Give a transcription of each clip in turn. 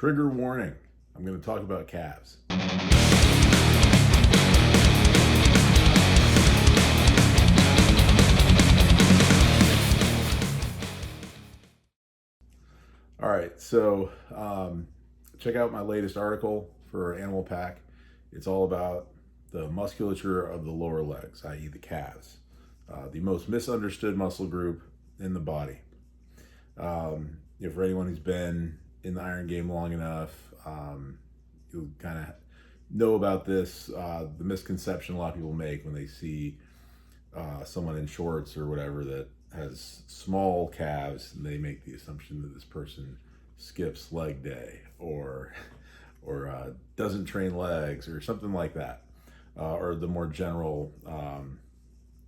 Trigger warning. I'm going to talk about calves. All right, so check out my latest article for Animal Pack. It's all about the musculature of the lower legs, i.e. the calves, the most misunderstood muscle group in the body. For anyone who's been in the iron game long enough, you'll kind of know about this, the misconception a lot of people make when they see someone in shorts or whatever that has small calves, and they make the assumption that this person skips leg day or doesn't train legs or something like that, or the more general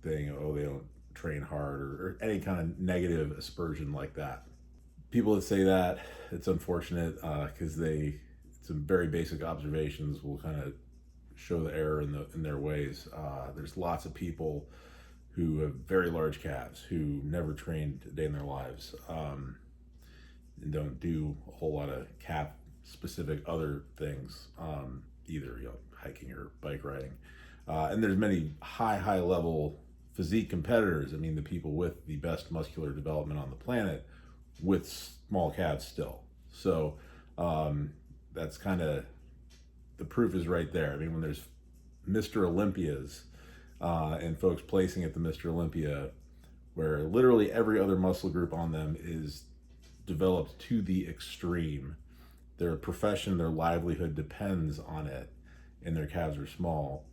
thing, oh, they don't train hard, or any kind of negative aspersion like that. People that say that, it's unfortunate because some very basic observations will kind of show the error in their ways. There's lots of people who have very large calves who never trained a day in their lives, and don't do a whole lot of calf specific other things, either hiking or bike riding. And there's many high level physique competitors. I mean, the people with the best muscular development on the planet with small calves still. So that's kind of, the proof is right there. I mean, when there's Mr. Olympias and folks placing at the Mr. Olympia, where literally every other muscle group on them is developed to the extreme, their profession, their livelihood depends on it, and their calves are small.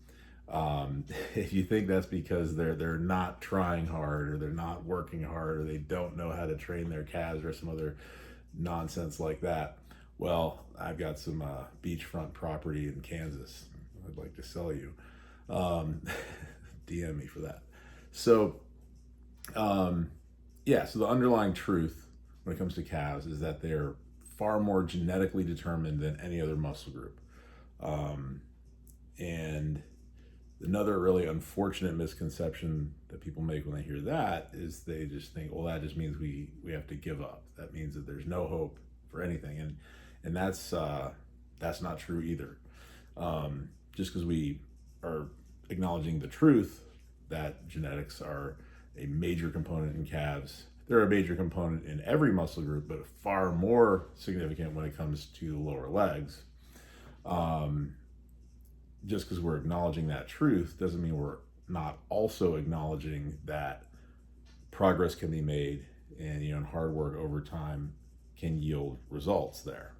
If you think that's because they're not trying hard, or they're not working hard, or they don't know how to train their calves, or some other nonsense like that, well, I've got some beachfront property in Kansas I'd like to sell you. DM me for that. So so the underlying truth when it comes to calves is that they're far more genetically determined than any other muscle group. And another really unfortunate misconception that people make when they hear that is they just think, well, that just means we have to give up. That means that there's no hope for anything. And that's not true either. Just because we are acknowledging the truth that genetics are a major component in calves, they're a major component in every muscle group, but far more significant when it comes to the lower legs. Just because we're acknowledging that truth doesn't mean we're not also acknowledging that progress can be made, and hard work over time can yield results there.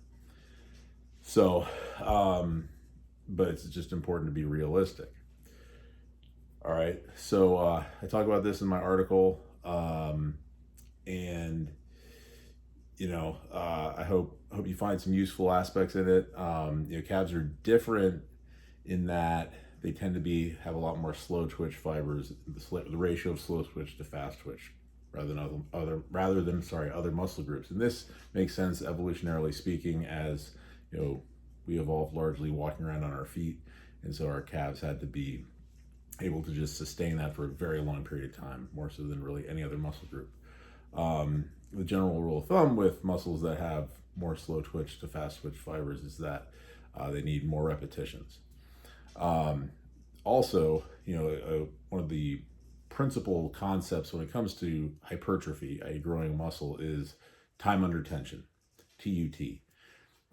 So, but it's just important to be realistic. All right, so I talk about this in my article, and I hope you find some useful aspects in it. Calves are different in that they tend to have a lot more slow twitch fibers, the ratio of slow twitch to fast twitch, rather than other muscle groups. And this makes sense evolutionarily speaking, as we evolved largely walking around on our feet, and so our calves had to be able to just sustain that for a very long period of time, more so than really any other muscle group. The general rule of thumb with muscles that have more slow twitch to fast twitch fibers is that they need more repetitions. Also, one of the principal concepts when it comes to hypertrophy, i.e. growing muscle, is time under tension, TUT.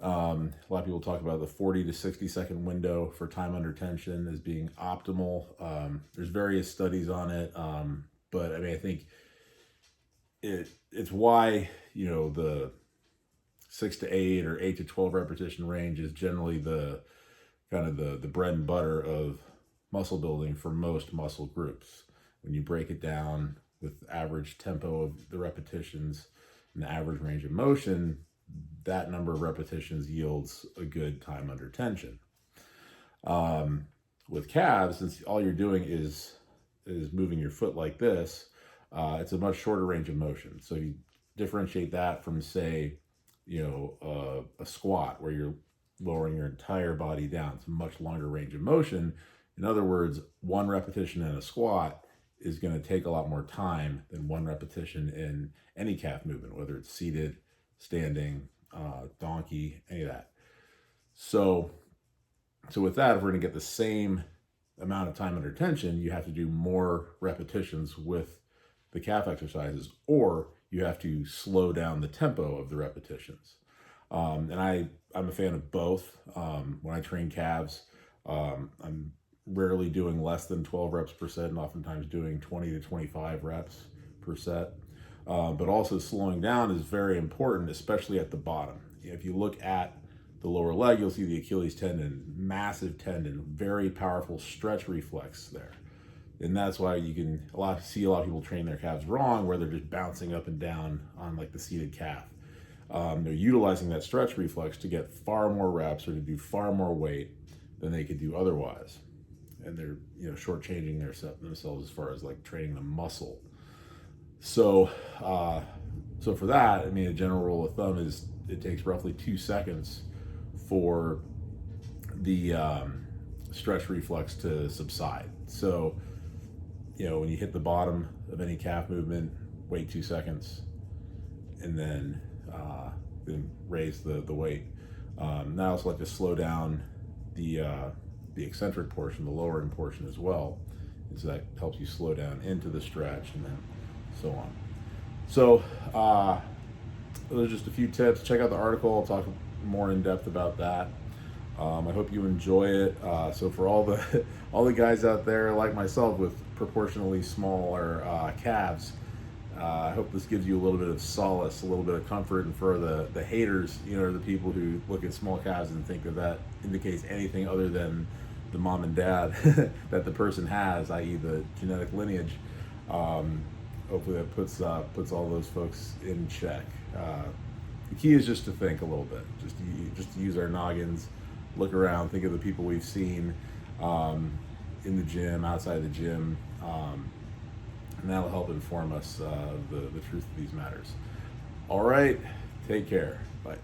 A lot of people talk about the 40 to 60 second window for time under tension as being optimal. There's various studies on it, but I think it's why the 6 to 8 or 8 to 12 repetition range is generally the kind of the bread and butter of muscle building for most muscle groups. When you break it down with average tempo of the repetitions and the average range of motion, that number of repetitions yields a good time under tension. With calves, since all you're doing is moving your foot like this, it's a much shorter range of motion. So you differentiate that from, say, a squat where you're lowering your entire body down. It's a much longer range of motion. In other words, one repetition in a squat is going to take a lot more time than one repetition in any calf movement, whether it's seated, standing, donkey, any of that. So with that, if we're going to get the same amount of time under tension, you have to do more repetitions with the calf exercises, or you have to slow down the tempo of the repetitions. And I'm a fan of both. When I train calves, I'm rarely doing less than 12 reps per set, and oftentimes doing 20 to 25 reps per set. But also slowing down is very important, especially at the bottom. If you look at the lower leg, you'll see the Achilles tendon, massive tendon, very powerful stretch reflex there. And that's why you can see a lot of people train their calves wrong, where they're just bouncing up and down on like the seated calf. They're utilizing that stretch reflex to get far more reps or to do far more weight than they could do otherwise. And they're shortchanging themselves as far as like training the muscle. So for that, I mean, a general rule of thumb is it takes roughly 2 seconds for the stretch reflex to subside. So, when you hit the bottom of any calf movement, wait 2 seconds, and then raise the weight. And I also like to slow down the eccentric portion, the lowering portion as well, is that helps you slow down into the stretch and then so on. So those are just a few tips. Check out the article. I'll talk more in depth about that. I hope you enjoy it. So for all the guys out there like myself with proportionally smaller calves, I hope this gives you a little bit of solace, a little bit of comfort. And for the haters, the people who look at small calves and think that indicates anything other than the mom and dad that the person has, i.e. the genetic lineage, hopefully that puts all those folks in check. The key is just to think a little bit, just to use our noggins, look around, think of the people we've seen in the gym, outside the gym, and that'll help inform us the truth of these matters. All right, take care. Bye.